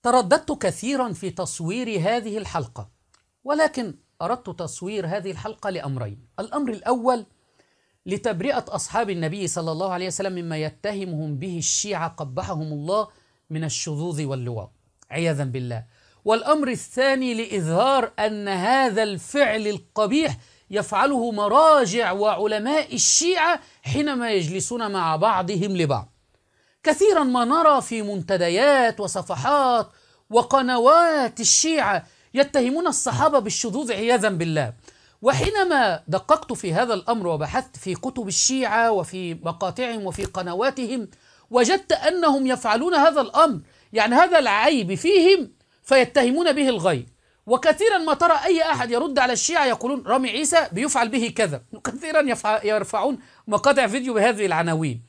ترددت كثيرا في تصوير هذه الحلقة، ولكن أردت تصوير هذه الحلقة لأمرين. الأمر الأول لتبرئة أصحاب النبي صلى الله عليه وسلم مما يتهمهم به الشيعة قبحهم الله من الشذوذ واللواط عياذا بالله. والأمر الثاني لإظهار أن هذا الفعل القبيح يفعله مراجع وعلماء الشيعة حينما يجلسون مع بعضهم لبعض. كثيرا ما نرى في منتديات وصفحات وقنوات الشيعة يتهمون الصحابة بالشذوذ عياذا بالله. وحينما دققت في هذا الأمر وبحثت في كتب الشيعة وفي مقاطعهم وفي قنواتهم، وجدت أنهم يفعلون هذا الأمر، يعني هذا العيب فيهم فيتهمون به الغير. وكثيرا ما ترى أي أحد يرد على الشيعة يقولون رامي عيسى بيفعل به كذا، وكثيرا يرفعون مقاطع فيديو بهذه العناوين،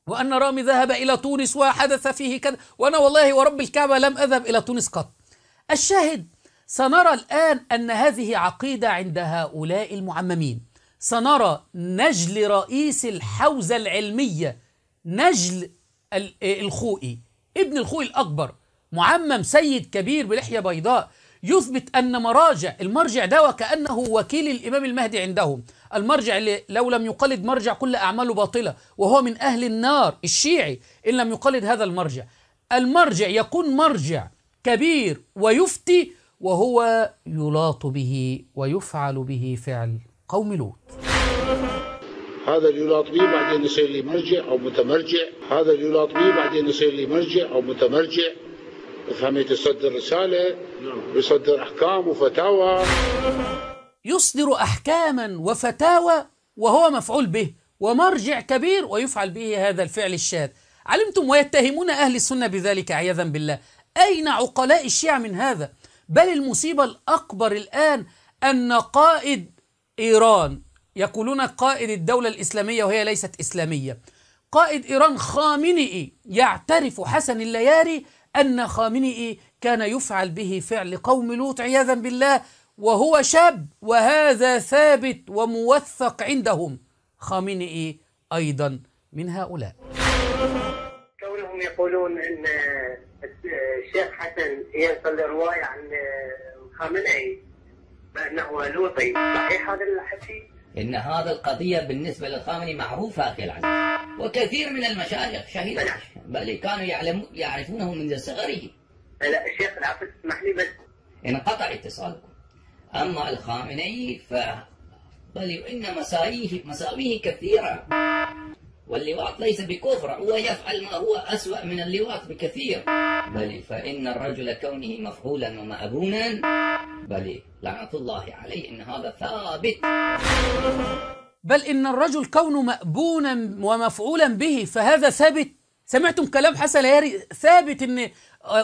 وأن رامي ذهب إلى تونس وحدث فيه كذا، وأنا والله ورب الكعبة لم أذهب إلى تونس قط. الشاهد سنرى الآن أن هذه عقيدة عند هؤلاء المعممين. سنرى نجل رئيس الحوزة العلمية، نجل الخوئي ابن الخوئي الأكبر، معمم سيد كبير بلحية بيضاء، يثبت أن المرجع ده وكأنه وكيل الإمام المهدي عندهم، المرجع اللي لو لم يقلد مرجع كل أعماله باطلة، وهو من أهل النار الشيعي إن لم يقلد هذا المرجع يكون مرجع كبير ويفتي وهو يلاط به ويفعل به فعل قوم لوط. هذا اللي يلاط به بعدين يصير لي مرجع أو متمرجع، هذا اللي يلاط به بعدين يصير لي مرجع أو متمرجع. فهمت؟ يصدر رسالة ويصدر أحكام وفتاوى، يصدر أحكاما وفتاوى وهو مفعول به، ومرجع كبير ويفعل به هذا الفعل الشاذ. علمتم؟ ويتهمون أهل السنة بذلك عياذا بالله. أين عقلاء الشيعة من هذا؟ بل المصيبة الأكبر الآن أن قائد إيران، يقولون قائد الدولة الإسلامية وهي ليست إسلامية، قائد إيران خامنئي يعترف حسن اللياري أن خامنئي كان يفعل به فعل قوم لوط عياذا بالله وهو شاب، وهذا ثابت وموثق عندهم. خامنئي أيضا من هؤلاء. كونهم يقولون أن الشيخ حسن ينقل رواية عن خامنئي بأنه لوطي، صحيح هذا الحكي؟ إن هذا القضية بالنسبة للخامنئي معروفة أخي العزيز، وكثير من المشايخ شهدوا، بل كانوا يعرفونه منذ صغره. لا الشيخ العفو اسمح لي بس انقطع اتصالكم. أما الخامنئي بل إن مساويه كثيرة، واللواط ليس بكفر، هو يفعل ما هو أسوأ من اللواط بكثير. بل فإن الرجل كونه مفعولا ومأبونا، بل لعنة الله عليه إن هذا ثابت. بل إن الرجل كونه مأبونا ومفعولا به فهذا ثابت. سمعتم كلام حسن اللياري؟ ثابت إن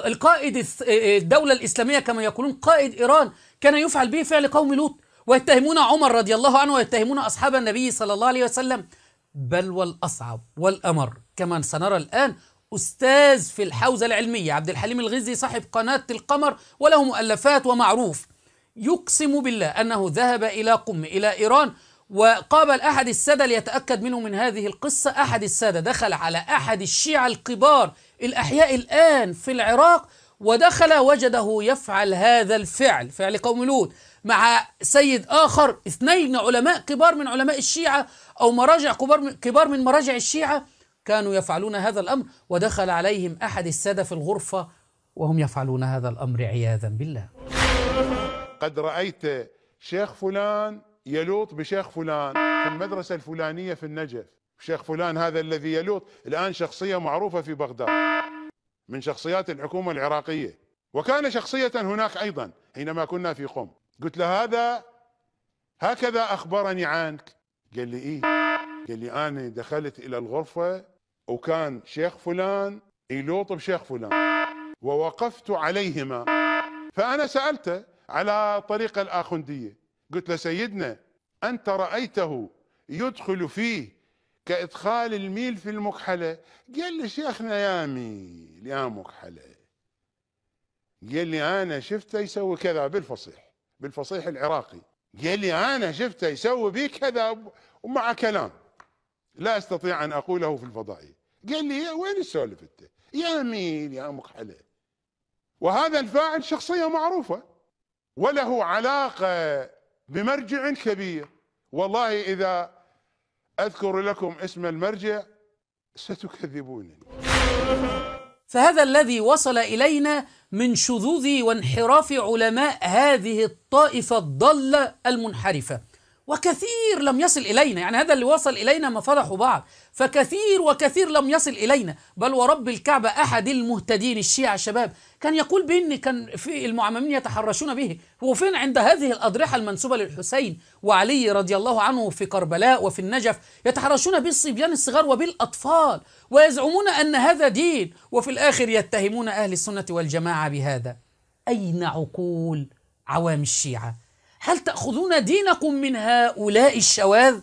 القائد الدولة الإسلامية كما يقولون قائد إيران كان يفعل به فعل قوم لوط، ويتهمون عمر رضي الله عنه ويتهمون أصحاب النبي صلى الله عليه وسلم. بل والأصعب والأمر كما سنرى الآن، أستاذ في الحوزة العلمية عبد الحليم الغزي صاحب قناة القمر وله مؤلفات ومعروف، يقسم بالله أنه ذهب إلى إلى إيران وقابل أحد السادة ليتأكد منه من هذه القصة. أحد السادة دخل على أحد الشيعة الكبار الأحياء الآن في العراق، ودخل وجده يفعل هذا الفعل، فعل قوم لوط، مع سيد آخر، اثنين علماء كبار من علماء الشيعة أو مراجع كبار من مراجع الشيعة كانوا يفعلون هذا الأمر، ودخل عليهم أحد السادة في الغرفة وهم يفعلون هذا الأمر عياذا بالله. قد رأيت شيخ فلان يلوط بشيخ فلان في المدرسة الفلانية في النجف. شيخ فلان هذا الذي يلوط الآن شخصية معروفة في بغداد من شخصيات الحكومة العراقية، وكان شخصية هناك أيضا حينما كنا في قم. قلت له هذا هكذا أخبرني عنك. قال لي إيه؟ قال لي أنا دخلت إلى الغرفة وكان شيخ فلان يلوط بشيخ فلان ووقفت عليهما، فأنا سألته على طريقة الآخندية، قلت له سيدنا أنت رأيته يدخل فيه كإدخال الميل في المكحلة؟ قال لي شيخنا يا ميل يا مكحلة. قال لي أنا شفته يسوي كذا بالفصيح العراقي. قال لي أنا شفته يسوي بي كذا، ومع كلام لا أستطيع أن أقوله في الفضائية. قال لي وين السولف أنت يا مين يا مكحلة؟ وهذا الفاعل شخصية معروفة وله علاقة بمرجع كبير. والله إذا أذكر لكم اسم المرجع ستكذبونني. فهذا الذي وصل إلينا من شذوذ وانحراف علماء هذه الطائفة الضالة المنحرفة، وكثير لم يصل إلينا. يعني هذا اللي وصل إلينا ما فضحوا بعض، فكثير وكثير لم يصل إلينا. بل ورب الكعبة أحد المهتدين الشيعة الشباب كان يقول بأن كان في المعممين يتحرشون به. هو فين عند هذه الأضرحة المنسوبة للحسين وعلي رضي الله عنه في كربلاء وفي النجف يتحرشون بالصبيان الصغار وبالأطفال، ويزعمون أن هذا دين، وفي الآخر يتهمون أهل السنة والجماعة بهذا. أين عقول عوام الشيعة؟ هل تأخذون دينكم من هؤلاء الشواذ؟